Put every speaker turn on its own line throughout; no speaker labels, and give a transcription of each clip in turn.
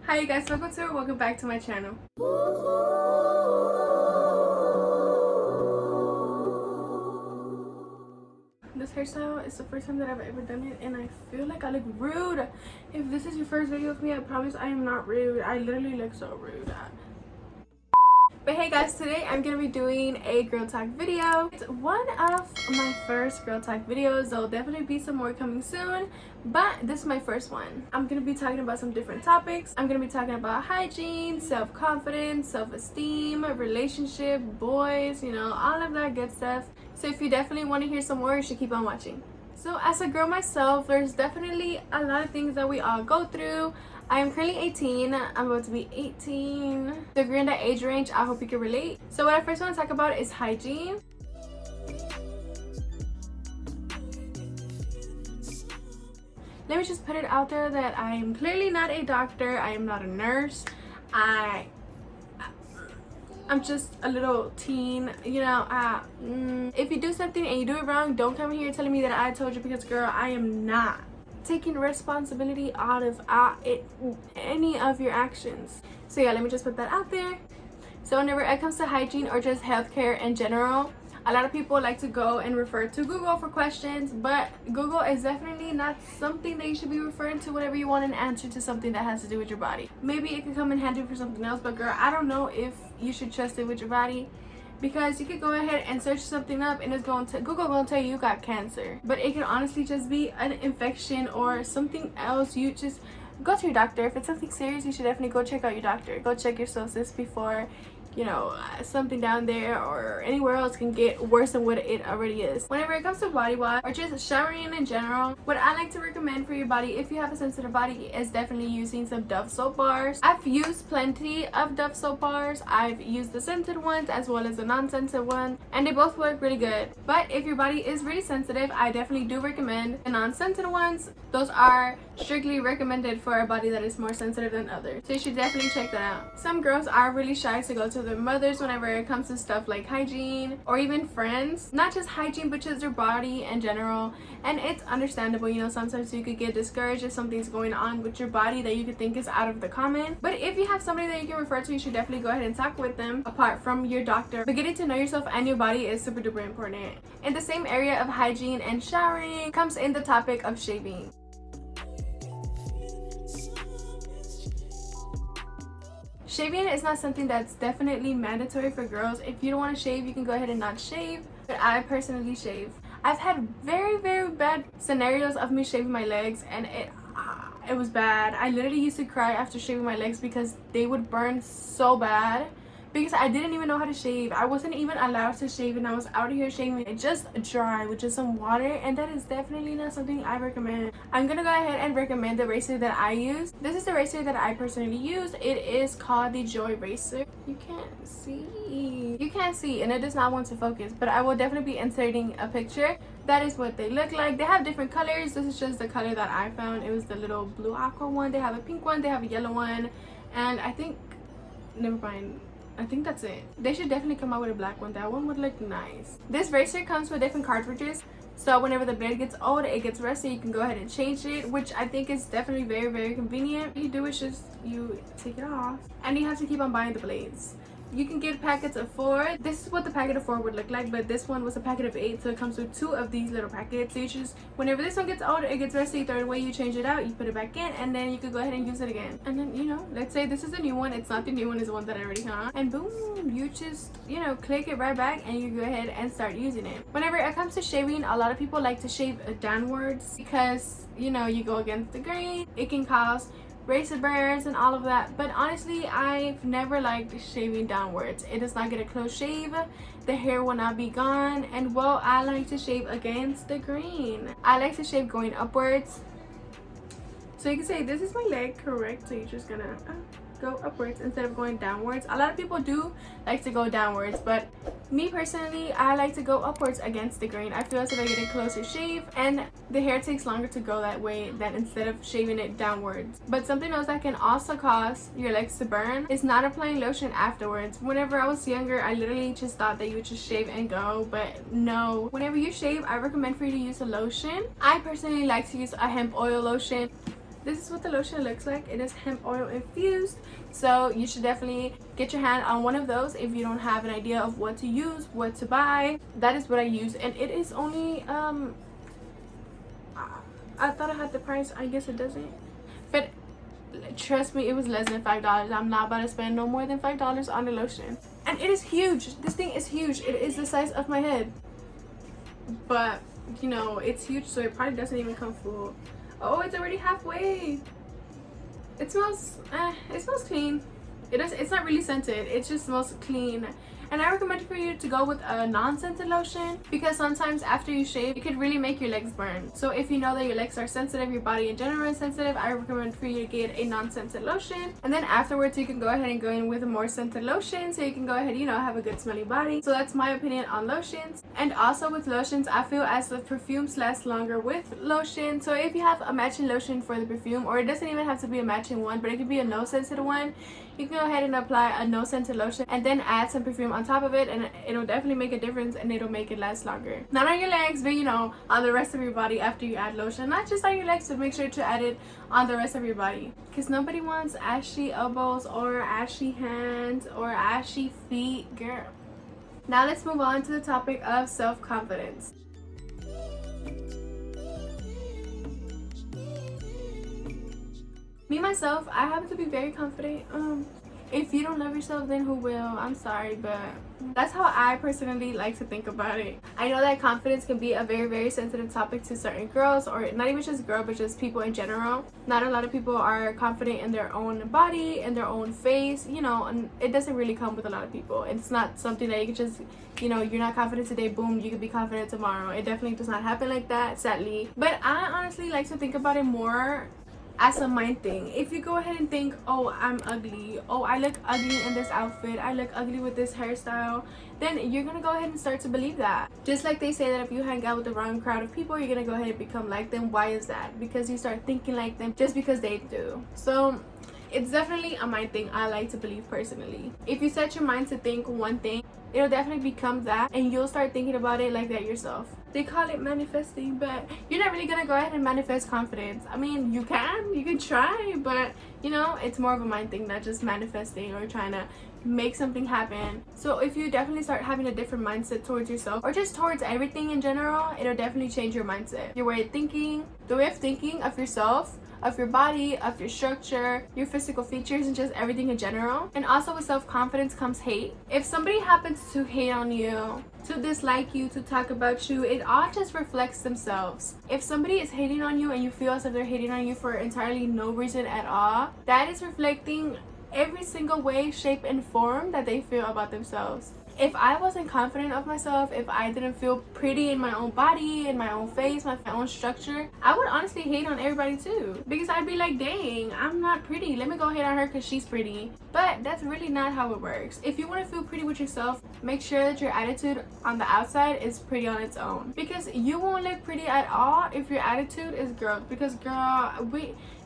Hi you guys, welcome back to my channel. This hairstyle is the first time that I've ever done it and I feel like I look rude. If this is your first video with me, I promise I am not rude. I literally look so rude. But hey guys, today I'm gonna be doing a girl talk video. It's one of my first girl talk videos. There'll definitely be some more coming soon, but this is my first one. I'm gonna be talking about some different topics. I'm gonna be talking about hygiene, self-confidence, self-esteem, relationship, boys, you know, all of that good stuff. So if you definitely want to hear some more, you should keep on watching. So as a girl myself, there's definitely a lot of things that we all go through. I am currently 18. I'm about to be 18. So if you're in that age range, I hope you can relate. So what I first want to talk about is hygiene. Let me just put it out there that I am clearly not a doctor. I am not a nurse. I'm just a little teen, you know. If you do something and you do it wrong, don't come here telling me that I told you, because girl, I am not taking responsibility out of any of your actions. So yeah, let me just put that out there. So whenever it comes to hygiene or just healthcare in general, a lot of people like to go and refer to Google for questions, but Google is definitely not something that you should be referring to whenever you want an answer to something that has to do with your body. Maybe it could come in handy for something else, but girl, I don't know if you should trust it with your body, because you could go ahead and search something up and Google gonna tell you got cancer, but it could honestly just be an infection or something else. You just go to your doctor. If it's something serious, you should definitely go check out your doctor. Go check your sources before, you know, something down there or anywhere else can get worse than what it already is. Whenever it comes to body wash or just showering in general, what I like to recommend for your body, if you have a sensitive body, is definitely using some Dove soap bars. I've used plenty of Dove soap bars. I've used the scented ones as well as the non-scented one, and they both work really good. But if your body is really sensitive, I definitely do recommend the non-scented ones. Those are strictly recommended for a body that is more sensitive than others, so you should definitely check that out. Some girls are really shy to go to their mothers whenever it comes to stuff like hygiene, or even friends. Not just hygiene, but just their body in general, and it's understandable. You know, sometimes you could get discouraged if something's going on with your body that you could think is out of the common. But if you have somebody that you can refer to, you should definitely go ahead and talk with them apart from your doctor. But getting to know yourself and your body is super duper important. In the same area of hygiene and showering comes in the topic of shaving. Shaving is not something that's definitely mandatory for girls. If you don't want to shave, you can go ahead and not shave, but I personally shave. I've had very bad scenarios of me shaving my legs, and it was bad. I literally used to cry after shaving my legs because they would burn so bad, because I didn't even know how to shave. I wasn't even allowed to shave, and I was out here shaving it just dry with just some water, and that is definitely not something I recommend. I'm gonna go ahead and recommend the razor that I use. This is the razor that I personally use. It is called the Joy razor. You can't see, and it does not want to focus, but I will definitely be inserting a picture. That is what they look like. They have different colors. This is just the color that I found. It was the little blue aqua one. They have a pink one, they have a yellow one, and I think, never mind, I think that's it. They should definitely come out with a black one. That one would look nice. This razor comes with different cartridges, so whenever the blade gets old, it gets rusty, you can go ahead and change it, which I think is definitely very convenient. What you do is just you take it off, and you have to keep on buying the blades. You can get packets of 4. This is what the packet of 4 would look like, but this one was a packet of 8, so it comes with 2 of these little packets. So you just, whenever this one gets old, it gets rusty, you throw it away, you change it out, you put it back in, and then you could go ahead and use it again. And then, you know, let's say this is a new one. It's not the new one, it's the one that I already have, and boom, you just, you know, click it right back and you go ahead and start using it. Whenever it comes to shaving, a lot of people like to shave downwards because, you know, you go against the grain. It can cause razor burns and all of that, but honestly, I've never liked shaving downwards. It does not get a close shave, the hair will not be gone, and well, I like to shave against the grain. I like to shave going upwards. So you can say this is my leg, correct? So you're just gonna go upwards instead of going downwards. A lot of people do like to go downwards, but me personally, I like to go upwards against the grain. I feel as if I get a closer shave and the hair takes longer to go that way than instead of shaving it downwards. But something else that can also cause your legs to burn is not applying lotion afterwards. Whenever I was younger, I literally just thought that you would just shave and go, but no. Whenever you shave, I recommend for you to use a lotion. I personally like to use a hemp oil lotion. this is what the lotion looks like. It is hemp oil infused, so you should definitely get your hand on one of those if you don't have an idea of what to use, what to buy. That is what I use, and it is only I thought I had the price. I guess it doesn't, but trust me, it was less than $5. I'm not about to spend no more than $5 on the lotion. And it is huge. This thing is huge. It is the size of my head, but you know, it's huge, so it probably doesn't even come full. Oh, it's already halfway. It smells clean. It's not really scented, it just smells clean. And I recommend for you to go with a non-scented lotion, because sometimes after you shave, it could really make your legs burn. So if you know that your legs are sensitive, your body in general is sensitive, I recommend for you to get a non-scented lotion. And then afterwards, you can go ahead and go in with a more scented lotion, so you can go ahead, you know, have a good smelling body. So that's my opinion on lotions. And also with lotions, I feel as the perfumes last longer with lotion. So if you have a matching lotion for the perfume, or it doesn't even have to be a matching one, but it could be a no-scented one, you can go ahead and apply a no scented lotion and then add some perfume on top of it, and it'll definitely make a difference, and it'll make it last longer. Not on your legs, but you know, on the rest of your body after you add lotion. Not just on your legs, but make sure to add it on the rest of your body, because nobody wants ashy elbows or ashy hands or ashy feet, girl. Now let's move on to the topic of self-confidence. Me, myself, I happen to be very confident. If you don't love yourself, then who will? I'm sorry, but that's how I personally like to think about it. I know that confidence can be a very, very sensitive topic to certain girls, or not even just girls, but just people in general. Not a lot of people are confident in their own body, in their own face, you know, and it doesn't really come with a lot of people. It's not something that you can just, you know, you're not confident today, boom, you could be confident tomorrow. It definitely does not happen like that, sadly. But I honestly like to think about it more as a mind thing. If you go ahead and think, oh, I'm ugly, oh, I look ugly in this outfit, I look ugly with this hairstyle, then you're gonna go ahead and start to believe that. Just like they say that if you hang out with the wrong crowd of people, you're gonna go ahead and become like them. Why is that? Because you start thinking like them just because they do. So it's definitely a mind thing, I like to believe personally. If you set your mind to think one thing, it'll definitely become that, and you'll start thinking about it like that yourself. They call it manifesting, but you're not really gonna go ahead and manifest confidence. I mean, you can try, but you know, it's more of a mind thing, not just manifesting or trying to make something happen. So if you definitely start having a different mindset towards yourself, or just towards everything in general, it'll definitely change your mindset, your way of thinking, the way of thinking of yourself, of your body, of your structure, your physical features, and just everything in general. And also with self-confidence comes hate. If somebody happens to hate on you, to dislike you, to talk about you, it all just reflects themselves. If somebody is hating on you and you feel as if they're hating on you for entirely no reason at all, that is reflecting every single way, shape, and form that they feel about themselves. If I wasn't confident of myself, if I didn't feel pretty in my own body, in my own face, my own structure, I would honestly hate on everybody too. Because I'd be like, dang, I'm not pretty. Let me go hate on her because she's pretty. But that's really not how it works. If you want to feel pretty with yourself, make sure that your attitude on the outside is pretty on its own. Because you won't look pretty at all if your attitude is gross. Because girl,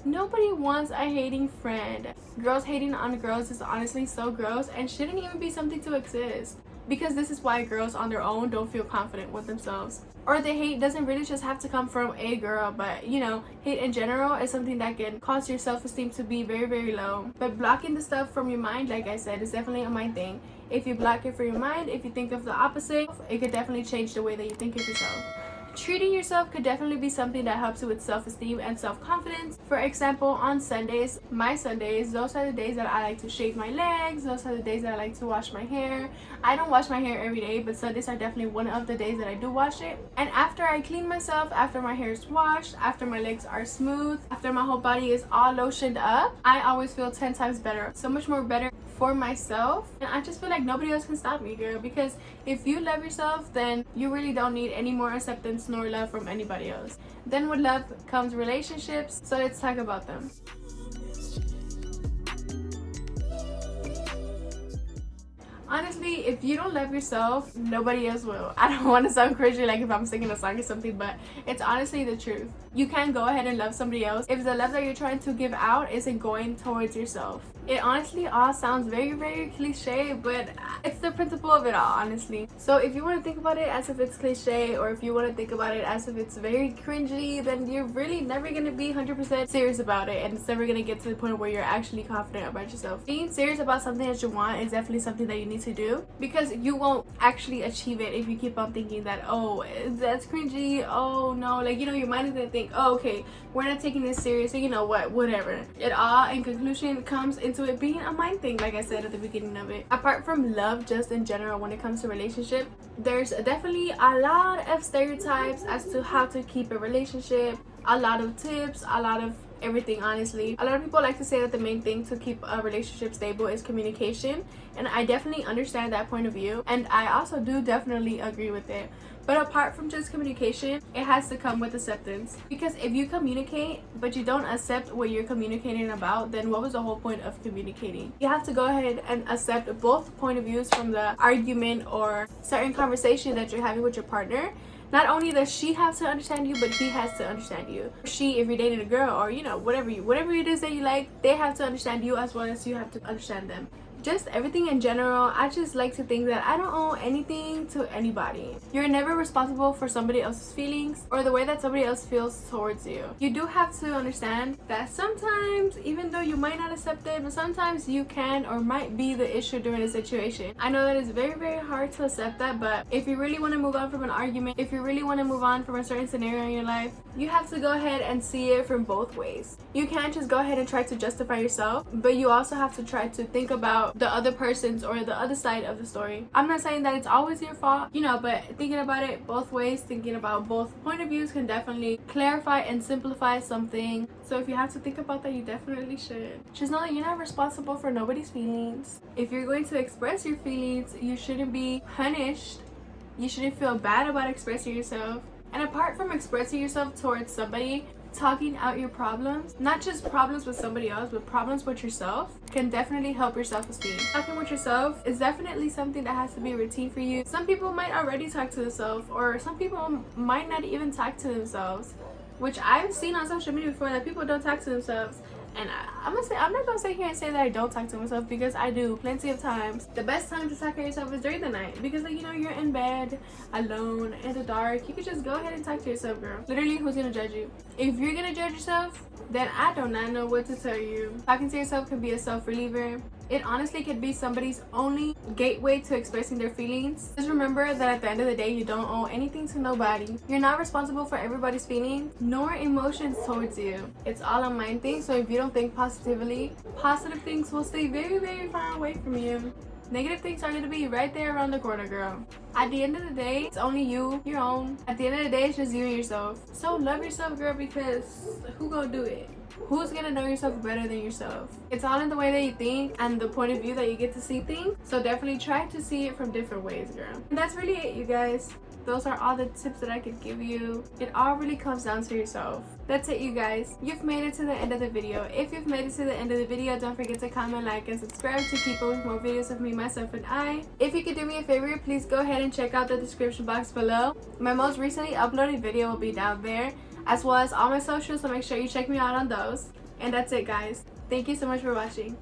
nobody wants a hating friend. Girls hating on girls is honestly so gross and shouldn't even be something to exist. Because this is why girls on their own don't feel confident with themselves. Or the hate doesn't really just have to come from a girl, but you know, hate in general is something that can cause your self-esteem to be very, very low. But blocking the stuff from your mind, like I said, is definitely a mind thing. If you block it from your mind, if you think of the opposite, it could definitely change the way that you think of yourself. Treating yourself could definitely be something that helps you with self-esteem and self-confidence. For example, on Sundays, my Sundays, those are the days that I like to shave my legs. Those are the days that I like to wash my hair. I don't wash my hair every day, but Sundays are definitely one of the days that I do wash it. And after I clean myself, after my hair is washed, after my legs are smooth, after my whole body is all lotioned up, I always feel 10 times better. So much more better for myself, and I just feel like nobody else can stop me, girl. Because if you love yourself, then you really don't need any more acceptance nor love from anybody else. Then with love comes relationships, so let's talk about them. Honestly, if you don't love yourself, nobody else will. I don't want to sound crazy like if I'm singing a song or something, but it's honestly the truth. You can't go ahead and love somebody else if the love that you're trying to give out isn't going towards yourself. It honestly all sounds very, very cliche, but it's the principle of it all, honestly. So if you want to think about it as if it's cliche, or if you want to think about it as if it's very cringy, then you're really never going to be 100% serious about it, and it's never going to get to the point where you're actually confident about yourself. Being serious about something that you want is definitely something that you need to do, because you won't actually achieve it if you keep on thinking that, oh, that's cringy, oh no, like, you know, your mind is going to think, oh, okay, we're not taking this serious, so you know what, whatever. It all in conclusion comes into it being a mind thing, like I said at the beginning of it. Apart from love, just in general, when it comes to relationship, there's definitely a lot of stereotypes as to how to keep a relationship, a lot of tips, a lot of everything. Honestly, a lot of people like to say that the main thing to keep a relationship stable is communication, and I definitely understand that point of view, and I also do definitely agree with it. But apart from just communication, it has to come with acceptance. Because if you communicate but you don't accept what you're communicating about, then what was the whole point of communicating? You have to go ahead and accept both point of views from the argument or certain conversation that you're having with your partner. Not only does she have to understand you, but he has to understand you. She, if you're dating a girl, or you know, whatever it is that you like, they have to understand you as well as you have to understand them. Just everything in general, I just like to think that I don't owe anything to anybody. You're never responsible for somebody else's feelings or the way that somebody else feels towards you. You do have to understand that sometimes, even though you might not accept it, but sometimes you can or might be the issue during a situation. I know that it's very, very hard to accept that, but if you really want to move on from an argument, if you really want to move on from a certain scenario in your life, you have to go ahead and see it from both ways. You can't just go ahead and try to justify yourself, but you also have to try to think about the other person's or the other side of the story. I'm not saying that it's always your fault, you know, but thinking about it both ways, thinking about both point of views can definitely clarify and simplify something. So if you have to think about that, you definitely should. Just know that you're not responsible for nobody's feelings. If you're going to express your feelings, you shouldn't be punished. You shouldn't feel bad about expressing yourself. And apart from expressing yourself towards somebody, talking out your problems, not just problems with somebody else, but problems with yourself, can definitely help your self-esteem. Talking with yourself is definitely something that has to be a routine for you. Some people might already talk to themselves, or some people might not even talk to themselves, which I've seen on social media before, that people don't talk to themselves. And I'm not gonna sit here and say that I don't talk to myself, because I do plenty of times. The best time to talk to yourself is during the night, because, like, you know, you're in bed alone in the dark. You can just go ahead and talk to yourself, girl. Literally, who's gonna judge you? If you're gonna judge yourself, then I do not know what to tell you. Talking to yourself can be a self-reliever. It honestly could be somebody's only gateway to expressing their feelings. Just remember that at the end of the day, you don't owe anything to nobody. You're not responsible for everybody's feelings nor emotions towards you. It's all a mind thing, so if you don't think positively, positive things will stay very, very far away from you. Negative things are going to be right there around the corner, girl. At the end of the day, it's only you, your own. At the end of the day, it's just you and yourself. So love yourself, girl, because who gonna do it? Who's gonna know yourself better than yourself? It's all in the way that you think and the point of view that you get to see things. So definitely try to see it from different ways, girl. And that's really it, you guys. Those are all the tips that I could give you. It all really comes down to yourself. That's it, you guys. You've made it to the end of the video. If you've made it to the end of the video, don't forget to comment, like, and subscribe to keep up with more videos of me, myself, and I. If you could do me a favor, please go ahead and check out the description box below. My most recently uploaded video will be down there, as well as all my socials, so make sure you check me out on those. And that's it, guys. Thank you so much for watching.